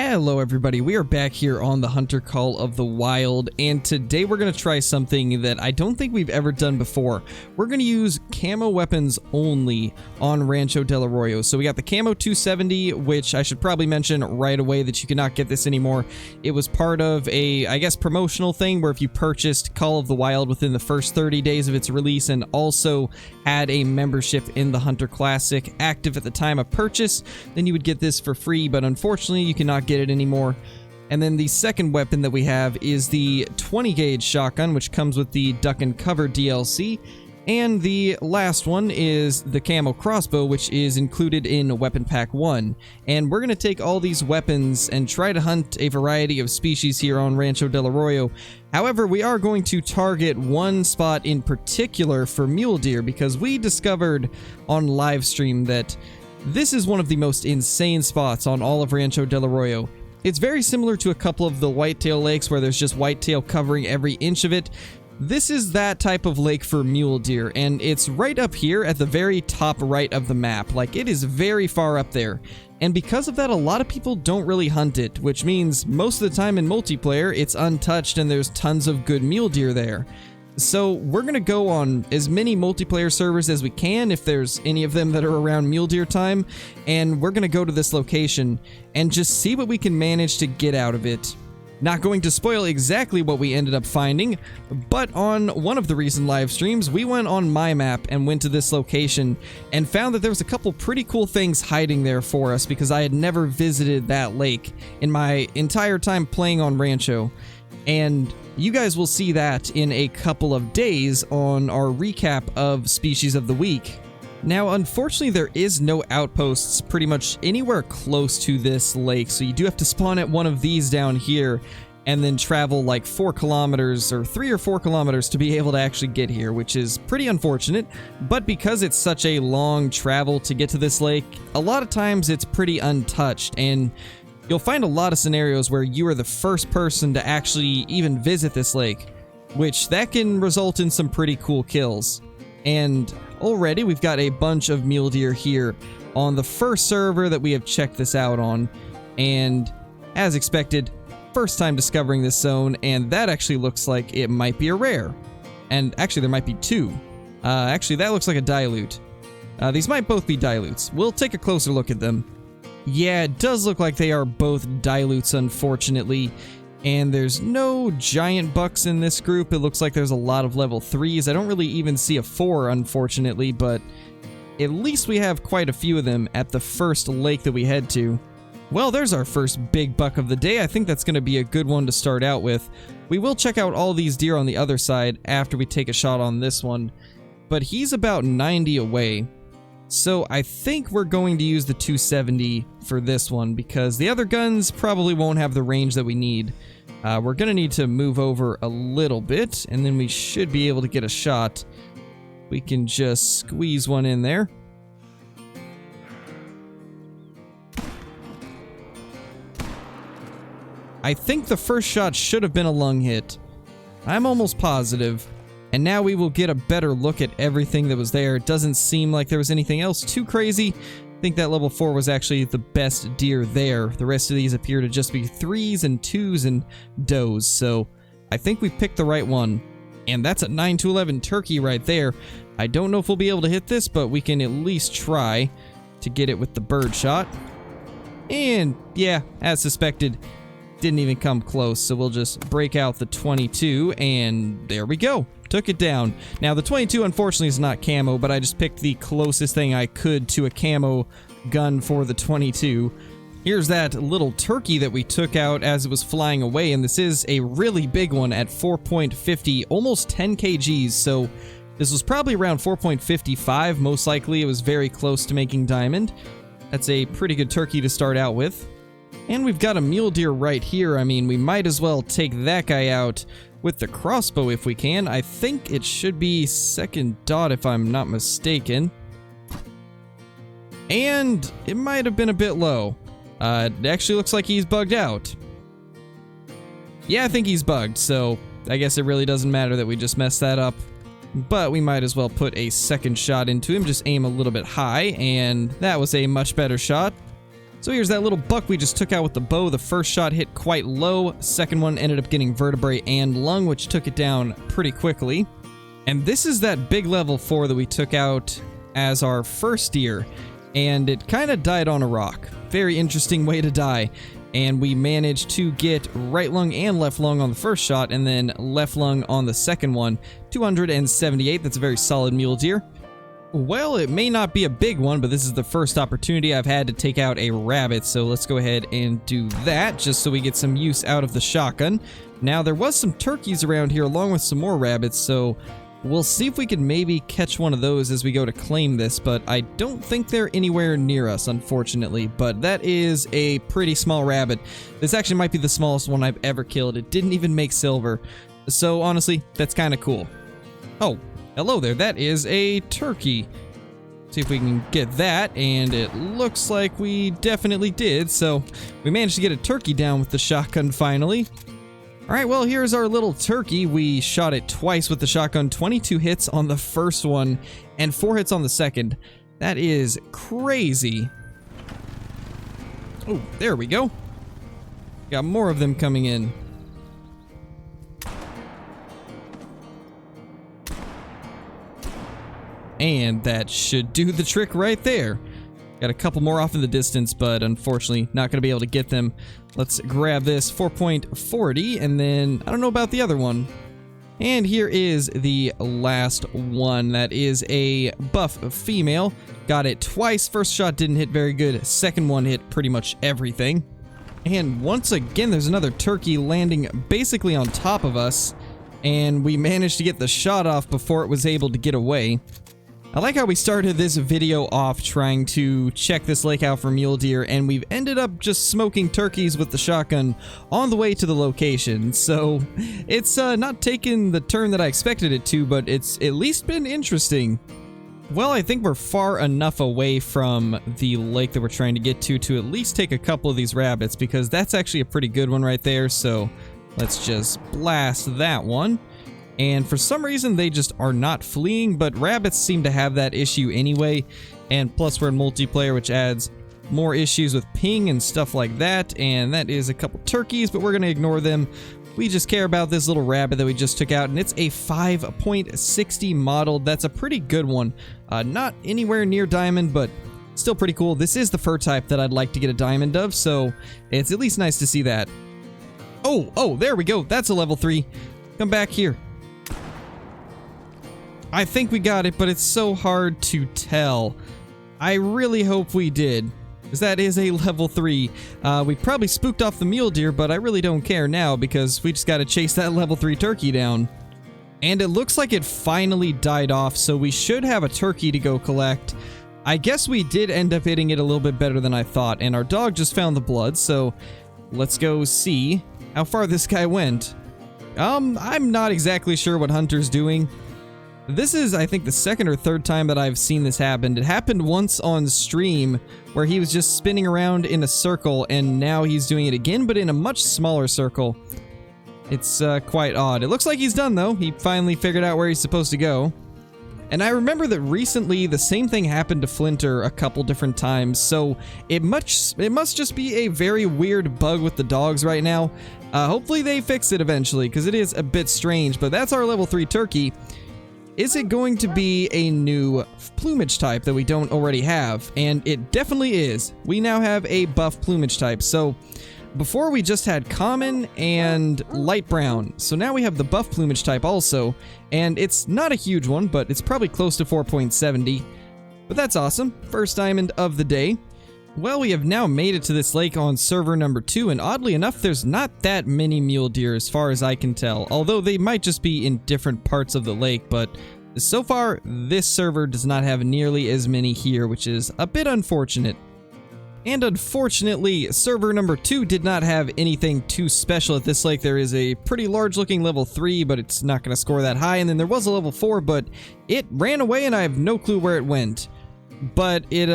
Hello everybody, we are back here on the Hunter Call of the Wild, and today we're going to try something that I don't think we've ever done before. We're going to use camo weapons only on Rancho del Arroyo. So we got the Camo 270, which I should probably mention right away that you cannot get this anymore. It was part of a, I guess, promotional thing where if you purchased Call of the Wild within the first 30 days of its release and also had a membership in the Hunter Classic active at the time of purchase, then you would get this for free, but unfortunately you cannot get it anymore. And then the second weapon that we have is the 20 gauge shotgun, which comes with the Duck and Cover DLC. And the last one is the Camo crossbow, which is included in Weapon Pack 1. And we're going to take all these weapons and try to hunt a variety of species here on Rancho del Arroyo. However, we are going to target one spot in particular for mule deer, because we discovered on live stream that this is one of the most insane spots on all of Rancho del Arroyo. It's very similar to a couple of the whitetail lakes where there's just whitetail covering every inch of it. This is that type of lake for mule deer, and it's right up here at the very top right of the map. Like, it is very far up there. And because of that, a lot of people don't really hunt it, which means most of the time in multiplayer, it's untouched and there's tons of good mule deer there. So we're going to go on as many multiplayer servers as we can, if there's any of them that are around mule deer time, and we're going to go to this location and just see what we can manage to get out of it. Not going to spoil exactly what we ended up finding, but on one of the recent live streams, we went on my map and went to this location and found that there was a couple pretty cool things hiding there for us, because I had never visited that lake in my entire time playing on Rancho. And you guys will see that in a couple of days on our recap of Species of the Week. Now, unfortunately, there is no outposts pretty much anywhere close to this lake, so you do have to spawn at one of these down here and then travel like 4 kilometers or 3 or 4 kilometers to be able to actually get here, which is pretty unfortunate. But because it's such a long travel to get to this lake, a lot of times it's pretty untouched, and you'll find a lot of scenarios where you are the first person to actually even visit this lake, which that can result in some pretty cool kills. And already we've got a bunch of mule deer here on the first server that we have checked this out on. And as expected, first time discovering this zone, and that actually looks like it might be a rare. And actually there might be 2. Actually that looks like a dilute. These might both be dilutes. We'll take a closer look at them. Yeah, it does look like they are both dilutes, unfortunately. And there's no giant bucks in this group. It looks like there's a lot of level 3s. I don't really even see a 4, unfortunately, but at least we have quite a few of them at the first lake that we head to. Well, there's our first big buck of the day. I think that's going to be a good one to start out with. We will check out all these deer on the other side after we take a shot on this one, but he's about 90 away. So I think we're going to use the 270 for this one, because the other guns probably won't have the range that we need. We're going to need to move over a little bit, and then we should be able to get a shot. We can just squeeze one in there. I think the first shot should have been a lung hit. I'm almost positive. And now we will get a better look at everything that was there. It doesn't seem like there was anything else too crazy. I think that level 4 was actually the best deer there. The rest of these appear to just be 3s and 2s and does. So I think we picked the right one. And that's a 9-11 turkey right there. I don't know if we'll be able to hit this, but we can at least try to get it with the bird shot. And yeah, as suspected, didn't even come close. So we'll just break out the 22, and there we go. Took it down. Now, the 22, unfortunately, is not camo, but I just picked the closest thing I could to a camo gun for the 22. Here's that little turkey that we took out as it was flying away, and this is a really big one at 4.50, almost 10 kgs, so this was probably around 4.55, most likely. It was very close to making diamond. That's a pretty good turkey to start out with. And we've got a mule deer right here. I mean, we might as well take that guy out with the crossbow if we can. I think it should be second dot if I'm not mistaken. And it might have been a bit low. It actually looks like he's bugged out. Yeah, I think he's bugged, so I guess it really doesn't matter that we just messed that up. But we might as well put a second shot into him, just aim a little bit high, and that was a much better shot. So here's that little buck we just took out with the bow. The first shot hit quite low. Second one ended up getting vertebrae and lung, which took it down pretty quickly. And this is that big level 4 that we took out as our first deer. And it kind of died on a rock. Very interesting way to die. And we managed to get right lung and left lung on the first shot, and then left lung on the second one. 278, that's a very solid mule deer. Well, it may not be a big one, but this is the first opportunity I've had to take out a rabbit, so let's go ahead and do that, just so we get some use out of the shotgun. Now, there was some turkeys around here along with some more rabbits, so we'll see if we can maybe catch one of those as we go to claim this, but I don't think they're anywhere near us, unfortunately. But that is a pretty small rabbit. This actually might be the smallest one I've ever killed. It didn't even make silver. So honestly, that's kind of cool. Oh, hello there. That is a turkey. See if we can get that, and it looks like we definitely did. So we managed to get a turkey down with the shotgun finally. Alright, well, here's our little turkey. We shot it twice with the shotgun, 22 hits on the first one, and 4 hits on the second. That is crazy. Oh, there we go. Got more of them coming in. And that should do the trick right there. Got a couple more off in the distance, but unfortunately not going to be able to get them. Let's grab this 4.40, and then I don't know about the other one. And here is the last one. That is a buff female. Got it twice. First shot didn't hit very good. Second one hit pretty much everything. And once again, there's another turkey landing basically on top of us. And we managed to get the shot off before it was able to get away. I like how we started this video off trying to check this lake out for mule deer, and we've ended up just smoking turkeys with the shotgun on the way to the location. So it's not taken the turn that I expected it to, but it's at least been interesting. Well, I think we're far enough away from the lake that we're trying to get to at least take a couple of these rabbits, because that's actually a pretty good one right there. So let's just blast that one. And for some reason, they just are not fleeing, but rabbits seem to have that issue anyway. And plus, we're in multiplayer, which adds more issues with ping and stuff like that. And that is a couple turkeys, but we're going to ignore them. We just care about this little rabbit that we just took out, and it's a 5.60 modeled. That's a pretty good one. Not anywhere near diamond, but still pretty cool. This is the fur type that I'd like to get a diamond of, so it's at least nice to see that. Oh, there we go. That's a level 3. Come back here. I think we got it, but it's so hard to tell. I really hope we did, because that is a level 3. We probably spooked off the mule deer, but I really don't care now, because we just got to chase that level 3 turkey down. And it looks like it finally died off, so we should have a turkey to go collect. I guess we did end up hitting it a little bit better than I thought, and our dog just found the blood, so let's go see how far this guy went. I'm not exactly sure what Hunter's doing. This is, I think, the second or third time that I've seen this happen. It happened once on stream where he was just spinning around in a circle, and now he's doing it again, but in a much smaller circle. It's quite odd. It looks like he's done, though. He finally figured out where he's supposed to go. And I remember that recently the same thing happened to Flinter a couple different times, so it must just be a very weird bug with the dogs right now. Hopefully they fix it eventually, because it is a bit strange, but that's our level 3 turkey. Is it going to be a new plumage type that we don't already have? And it definitely is. We now have a buff plumage type. So before we just had common and light brown. So now we have the buff plumage type also. And it's not a huge one, but it's probably close to 4.70. But that's awesome. First diamond of the day. Well, we have now made it to this lake on server number 2, and oddly enough, there's not that many mule deer as far as I can tell, although they might just be in different parts of the lake, but so far, this server does not have nearly as many here, which is a bit unfortunate. And unfortunately, server number 2 did not have anything too special at this lake. There is a pretty large looking level 3, but it's not going to score that high, and then there was a level 4, but it ran away and I have no clue where it went. But it,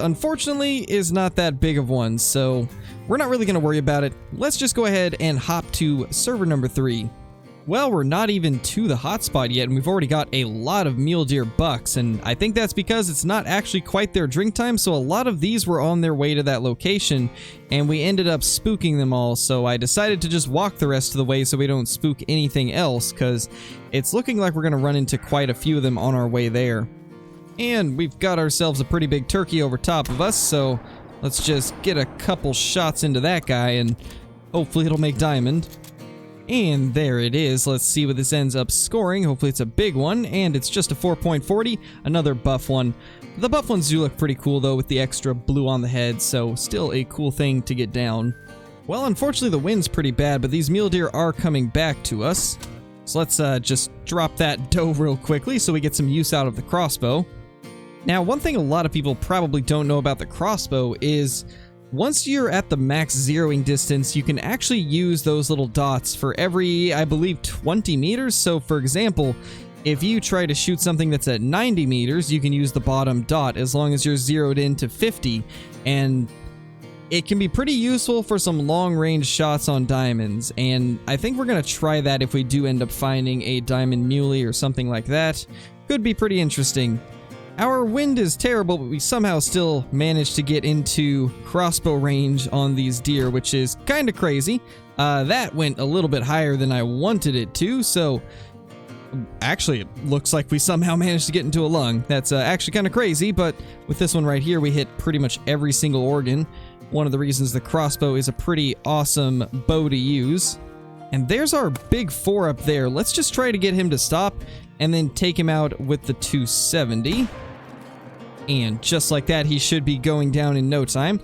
unfortunately, is not that big of one, so we're not really going to worry about it. Let's just go ahead and hop to server number 3. Well, we're not even to the hotspot yet, and we've already got a lot of mule deer bucks, and I think that's because it's not actually quite their drink time, so a lot of these were on their way to that location, and we ended up spooking them all, so I decided to just walk the rest of the way so we don't spook anything else, because it's looking like we're going to run into quite a few of them on our way there. And we've got ourselves a pretty big turkey over top of us, so let's just get a couple shots into that guy, and hopefully it'll make diamond. And there it is. Let's see what this ends up scoring. Hopefully it's a big one, and it's just a 4.40, another buff one. The buff ones do look pretty cool though with the extra blue on the head, so still a cool thing to get down. Well, unfortunately the wind's pretty bad, but these mule deer are coming back to us. So let's just drop that doe real quickly so we get some use out of the crossbow. Now, one thing a lot of people probably don't know about the crossbow is once you're at the max zeroing distance, you can actually use those little dots for every, I believe, 20 meters. So, for example, if you try to shoot something that's at 90 meters, you can use the bottom dot as long as you're zeroed in to 50. And it can be pretty useful for some long-range shots on diamonds. And I think we're going to try that if we do end up finding a diamond muley or something like that. Could be pretty interesting. Our wind is terrible, but we somehow still managed to get into crossbow range on these deer, which is kind of crazy. That went a little bit higher than I wanted it to, so actually it looks like we somehow managed to get into a lung. That's actually kind of crazy, but with this one right here, we hit pretty much every single organ. One of the reasons the crossbow is a pretty awesome bow to use. And there's our big 4 up there. Let's just try to get him to stop and then take him out with the 270. And just like that, he should be going down in no time.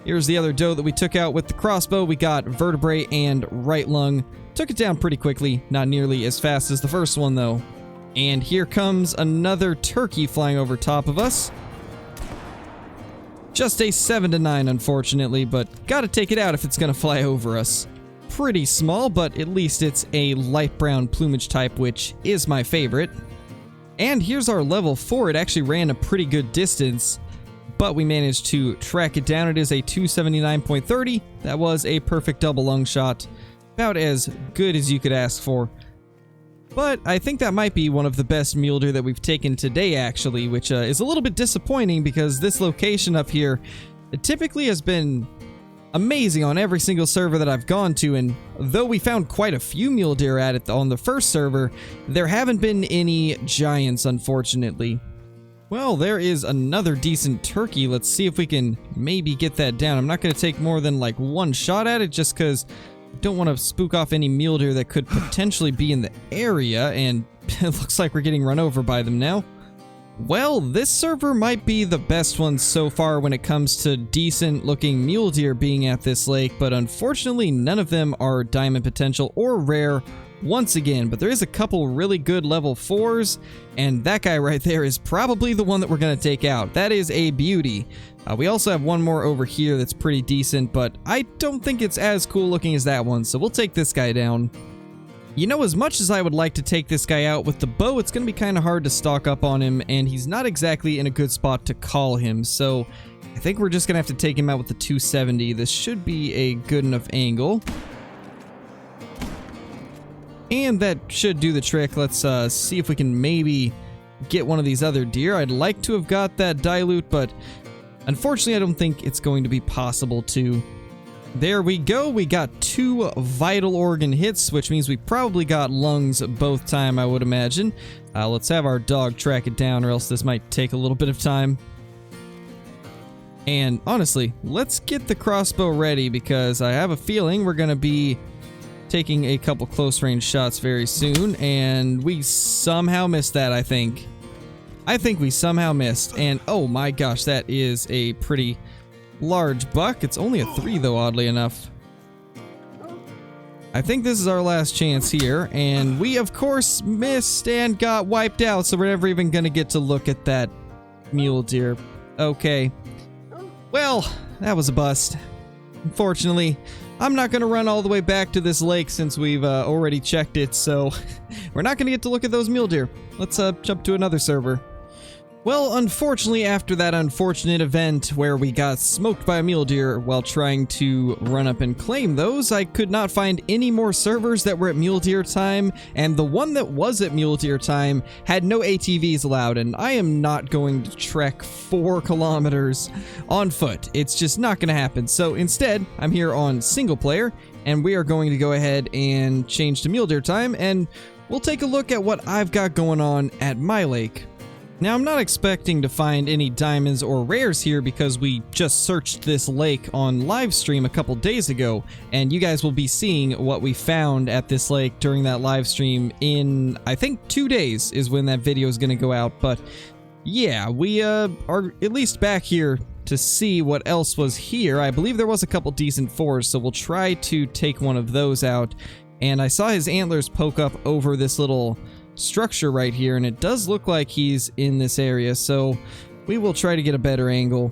Here's the other doe that we took out with the crossbow. We got vertebrae and right lung. Took it down pretty quickly, not nearly as fast as the first one though. And here comes another turkey flying over top of us. Just a 7 to 9, unfortunately, but gotta take it out if it's gonna fly over us. Pretty small, but at least it's a light brown plumage type, which is my favorite. And here's our level 4. It actually ran a pretty good distance, but we managed to track it down. It is a 279.30. That was a perfect double lung shot. About as good as you could ask for. But I think that might be one of the best mule deer that we've taken today, actually, which is a little bit disappointing because this location up here, it typically has been amazing on every single server that I've gone to, and though we found quite a few mule deer at it on the first server, there haven't been any giants, unfortunately. Well, there is another decent turkey. Let's see if we can maybe get that down. I'm not going to take more than like one shot at it just because I don't want to spook off any mule deer that could potentially be in the area, and it looks like we're getting run over by them now. Well, this server might be the best one so far when it comes to decent looking mule deer being at this lake, but unfortunately none of them are diamond potential or rare once again, but there is a couple really good level 4s, and that guy right there is probably the one that we're going to take out. That is a beauty. We also have one more over here that's pretty decent, but I don't think it's as cool looking as that one, so we'll take this guy down. You know, as much as I would like to take this guy out with the bow, it's going to be kind of hard to stalk up on him, and he's not exactly in a good spot to call him, so I think we're just going to have to take him out with the 270. This should be a good enough angle. And that should do the trick. Let's see if we can maybe get one of these other deer. I'd like to have got that dilute, but unfortunately I don't think it's going to be possible to. There we go. We got 2 vital organ hits, which means we probably got lungs both time, I would imagine. Let's have our dog track it down, or else this might take a little bit of time. And honestly, let's get the crossbow ready, because I have a feeling we're going to be taking a couple close range shots very soon, and we somehow missed that, I think. I think we somehow missed, and oh my gosh, that is a pretty large buck. It's only a 3 though, oddly enough. I think this is our last chance here, and we of course missed and got wiped out, so we're never even gonna get to look at that mule deer. Okay. Well, that was a bust. Unfortunately, I'm not gonna run all the way back to this lake since we've already checked it, so we're not gonna get to look at those mule deer. Let's jump to another server. Well, unfortunately, after that unfortunate event where we got smoked by a mule deer while trying to run up and claim those, I could not find any more servers that were at mule deer time, and the one that was at mule deer time had no ATVs allowed, and I am not going to trek 4 kilometers on foot. It's just not going to happen. So instead, I'm here on single player, and we are going to go ahead and change to mule deer time, and we'll take a look at what I've got going on at my lake. Now, I'm not expecting to find any diamonds or rares here because we just searched this lake on live stream a couple days ago, and you guys will be seeing what we found at this lake during that live stream in, I think, 2 days is when that video is going to go out. But yeah, we are at least back here to see what else was here. I believe there was a couple decent 4s, so we'll try to take one of those out. And I saw his antlers poke up over this little structure right here, and it does look like he's in this area, so we will try to get a better angle.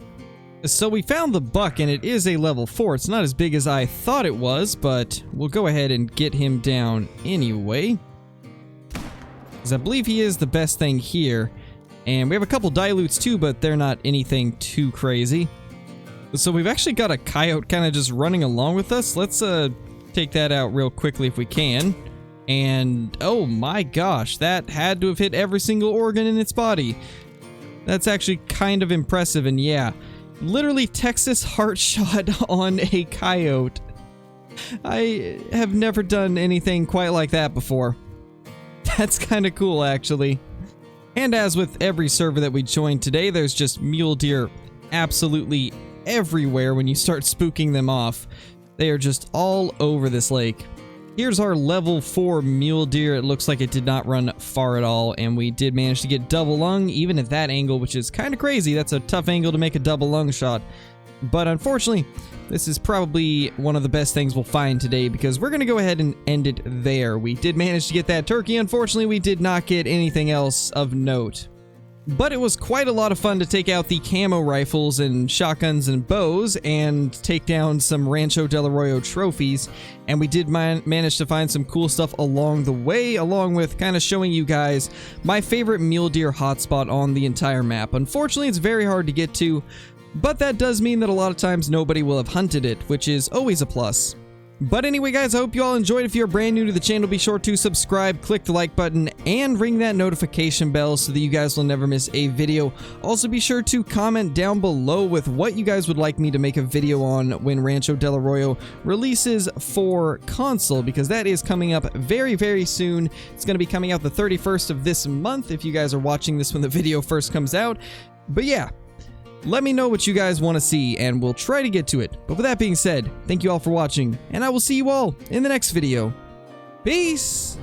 So we found the buck, and it is a level 4. It's not as big as I thought it was, but we'll go ahead and get him down anyway, because I believe he is the best thing here. And we have a couple dilutes too, but they're not anything too crazy. So we've actually got a coyote kind of just running along with us. Let's take that out real quickly if we can. And oh my gosh, that had to have hit every single organ in its body. That's actually kind of impressive, and yeah, literally Texas heart shot on a coyote. I have never done anything quite like that before. That's kind of cool, actually. And as with every server that we joined today, there's just mule deer absolutely everywhere when you start spooking them off. They are just all over this lake. Here's our level 4 mule deer. It looks like it did not run far at all, and we did manage to get double lung, even at that angle, which is kind of crazy. That's a tough angle to make a double lung shot. But unfortunately, this is probably one of the best things we'll find today, because we're going to go ahead and end it there. We did manage to get that turkey. Unfortunately, we did not get anything else of note. But it was quite a lot of fun to take out the camo rifles and shotguns and bows and take down some Rancho Del Arroyo trophies. And we did manage to find some cool stuff along the way, along with kind of showing you guys my favorite mule deer hotspot on the entire map. Unfortunately, it's very hard to get to, but that does mean that a lot of times nobody will have hunted it, which is always a plus. But anyway, guys, I hope you all enjoyed. If you're brand new to the channel, be sure to subscribe, click the like button, and ring that notification bell so that you guys will never miss a video. Also, be sure to comment down below with what you guys would like me to make a video on when Rancho Del Arroyo releases for console, because that is coming up very, very soon. It's going to be coming out the 31st of this month if you guys are watching this when the video first comes out. But yeah, let me know what you guys want to see, and we'll try to get to it. But with that being said, thank you all for watching, and I will see you all in the next video. Peace!